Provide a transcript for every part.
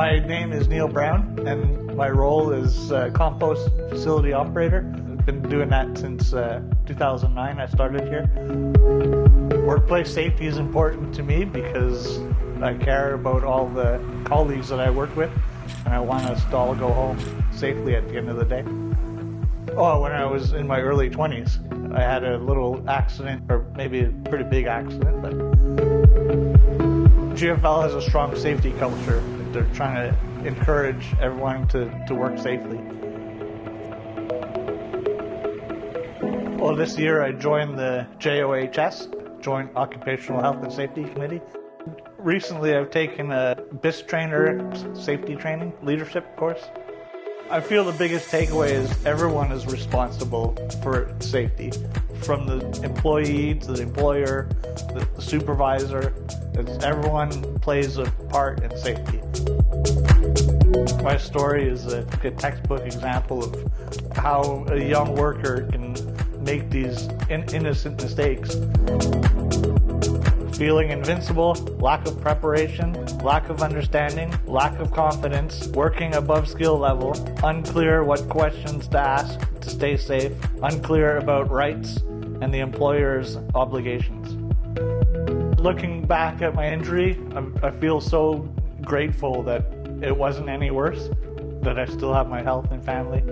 My name is Neil Brown, and my role is compost facility operator. I've been doing that since 2009. I started here. Workplace safety is important to me because I care about all the colleagues that I work with, and I want us to all go home safely at the end of the day. Oh, when I was in my early 20s, I had a little accident, or maybe a pretty big accident, but GFL has a strong safety culture. They're trying to encourage everyone to work safely. Well, this year I joined the JOHS, Joint Occupational Health and Safety Committee. Recently I've taken a BIS trainer safety training leadership course. I feel the biggest takeaway is everyone is responsible for safety, from the employee to the employer, the supervisor. Everyone plays a part in safety. My story is a textbook example of how a young worker can make these innocent mistakes. Feeling invincible, lack of preparation, lack of understanding, lack of confidence, working above skill level, unclear what questions to ask to stay safe, unclear about rights and the employer's obligations. Looking back at my injury, I feel so grateful that it wasn't any worse, that I still have my health and family.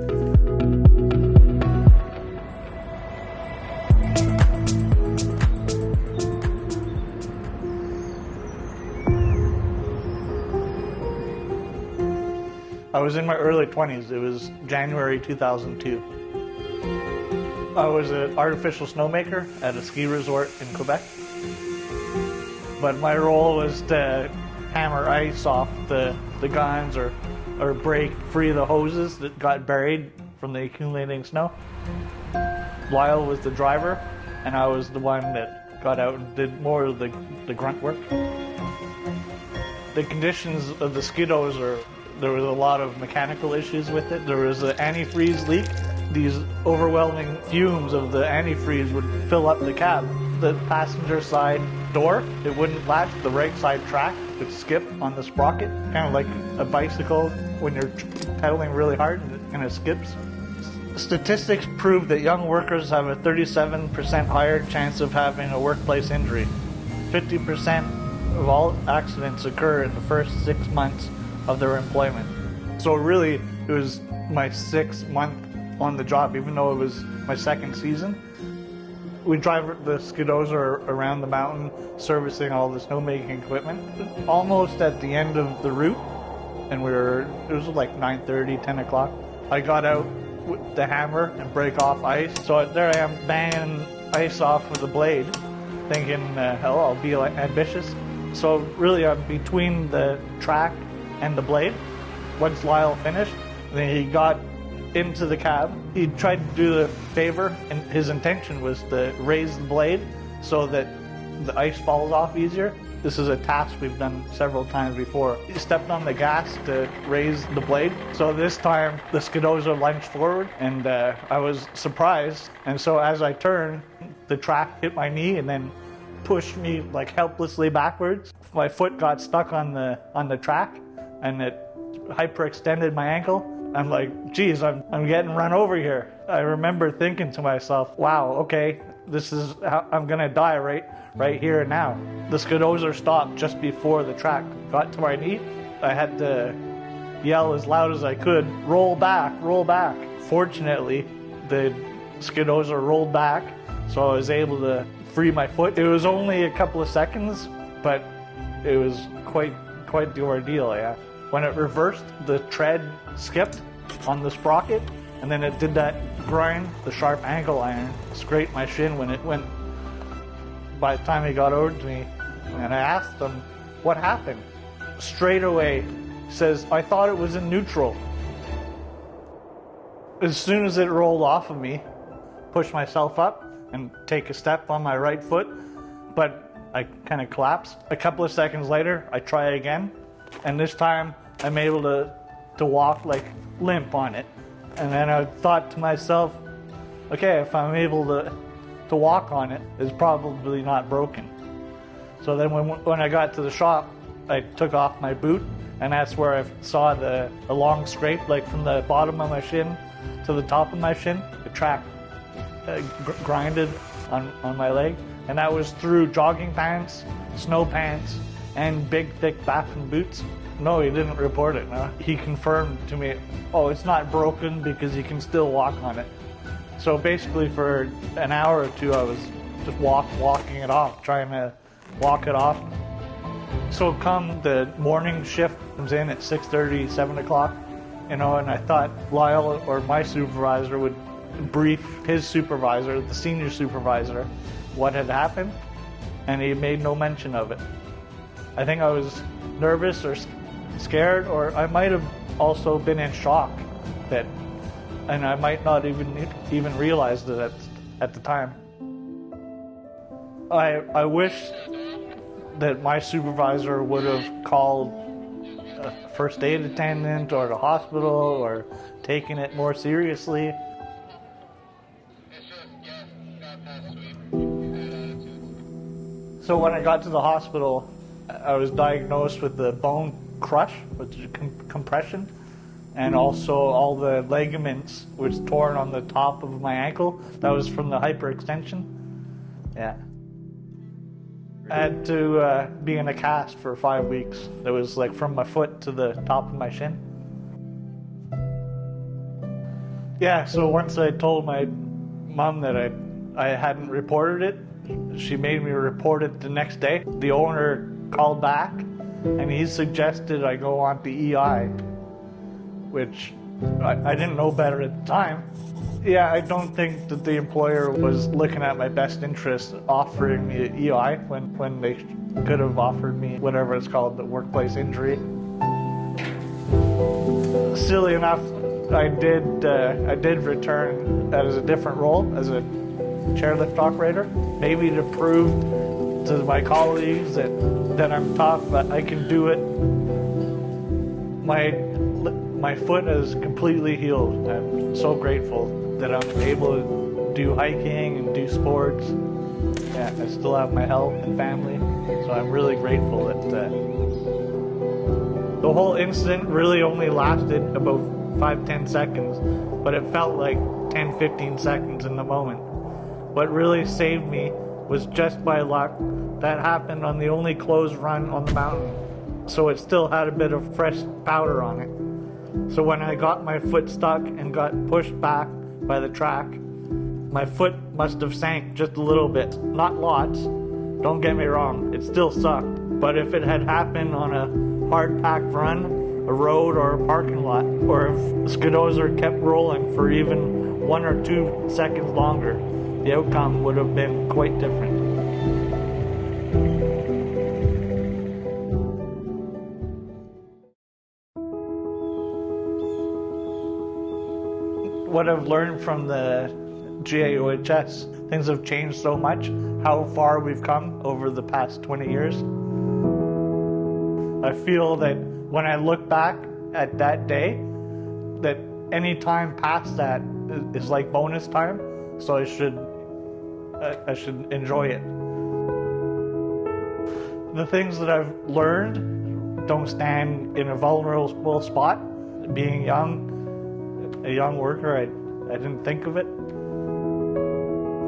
I was in my early 20s. It was January 2002. I was an artificial snowmaker at a ski resort in Quebec. But my role was to hammer ice off the guns or break free the hoses that got buried from the accumulating snow. Lyle was the driver, and I was the one that got out and did more of the grunt work. The conditions of the skiddos there was a lot of mechanical issues with it. There was an antifreeze leak. These overwhelming fumes of the antifreeze would fill up the cab. The passenger side door, it wouldn't latch. The right side track would skip on the sprocket, kind of like a bicycle when you're pedaling really hard and it kind of skips. Statistics prove that young workers have a 37% higher chance of having a workplace injury. 50% of all accidents occur in the first 6 months of their employment. So really, it was my 6th month on the job, even though it was my 2nd season. We drive the skiddos around the mountain, servicing all the snowmaking equipment. Almost at the end of the route, and it was like 9:30, 10 o'clock. I got out with the hammer and break off ice. So there I am banging ice off with a blade, thinking, I'll be ambitious. So really, I'm between the track and the blade. Once Lyle finished, then he got into the cab. He tried to do the favor, and his intention was to raise the blade so that the ice falls off easier. This is a task we've done several times before. He stepped on the gas to raise the blade, so this time the skiddos lunged forward, and I was surprised. And so as I turned, the track hit my knee and then pushed me like helplessly backwards. My foot got stuck on the track, and it hyperextended my ankle. I'm like, geez, I'm getting run over here. I remember thinking to myself, wow, okay, this is how I'm gonna die right here and now. The skiddos stopped just before the track got to my knee. I had to yell as loud as I could, roll back, roll back. Fortunately, the skiddos rolled back, so I was able to free my foot. It was only a couple of seconds, but it was quite the ordeal, yeah. When it reversed, the tread skipped on the sprocket, and then it did that grind, the sharp ankle iron, scraped my shin when it went. By the time he got over to me, and I asked him, what happened? Straight away, he says, I thought it was in neutral. As soon as it rolled off of me, pushed myself up and take a step on my right foot, but I kind of collapsed. A couple of seconds later, I try again, and this time I'm able to walk like limp on it. And then I thought to myself, okay, if I'm able to walk on it, it's probably not broken. So then when I got to the shop, I took off my boot And that's where I saw the long scrape, like from the bottom of my shin to the top of my shin, the track grinded on my leg. And that was through jogging pants, snow pants, and big, thick baffin boots. No, he didn't report it. No. He confirmed to me, oh, it's not broken because you can still walk on it. So basically for an hour or two, I was just walking it off, trying to walk it off. So come the morning shift comes in at 6:30, 7 o'clock, and I thought Lyle or my supervisor would brief his supervisor, the senior supervisor, what had happened, and he made no mention of it. I think I was nervous or scared, or I might have also been in shock and I might not even realize it at the time. I wish that my supervisor would have called a first aid attendant or the hospital or taken it more seriously. So when I got to the hospital, I was diagnosed with the bone crush, which is compression, and also all the ligaments was torn on the top of my ankle. That was from the hyperextension. Yeah. I had to be in a cast for 5 weeks. It was like from my foot to the top of my shin. Yeah, so once I told my mom that I hadn't reported it, she made me report it the next day. The owner called back and he suggested I go on to EI, which I didn't know better at the time. Yeah, I don't think that the employer was looking at my best interest offering me EI when they could have offered me whatever it's called, the workplace injury. Silly enough, I did return as a different role, as a chairlift operator, maybe to prove to my colleagues that I'm tough, that I can do it. My foot is completely healed. I'm so grateful that I'm able to do hiking and do sports. Yeah, I still have my health and family, so I'm really grateful that the whole incident really only lasted about 5-10 seconds, but it felt like 10-15 seconds in the moment. What really saved me was just by luck. That happened on the only closed run on the mountain, so it still had a bit of fresh powder on it. So when I got my foot stuck and got pushed back by the track, my foot must have sank just a little bit. Not lots, don't get me wrong, it still sucked. But if it had happened on a hard-packed run, a road or a parking lot, or if Skidozer kept rolling for even 1 or 2 seconds longer, the outcome would have been quite different. What I've learned from the GAOHS, things have changed so much, how far we've come over the past 20 years. I feel that when I look back at that day, that any time past that is like bonus time, so I should enjoy it. The things that I've learned don't stand in a vulnerable spot. Being young, a young worker, I didn't think of it.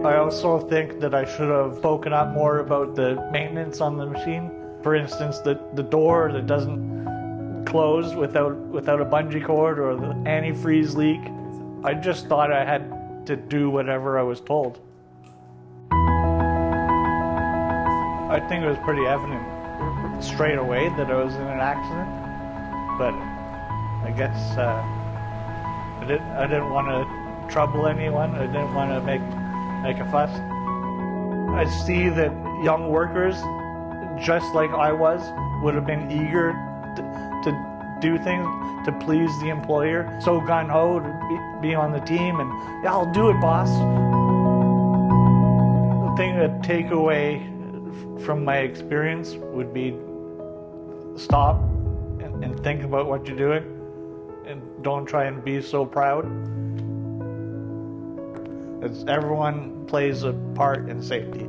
I also think that I should have spoken up more about the maintenance on the machine. For instance, the door that doesn't close without a bungee cord, or the antifreeze leak. I just thought I had to do whatever I was told. I think it was pretty evident straight away that I was in an accident, but I guess I didn't want to trouble anyone. I didn't want to make a fuss. I see that young workers, just like I was, would have been eager to do things to please the employer. So gung-ho to be on the team and, yeah, I'll do it, boss. The thing to take away from my experience would be stop and think about what you're doing, and don't try and be so proud. As everyone plays a part in safety.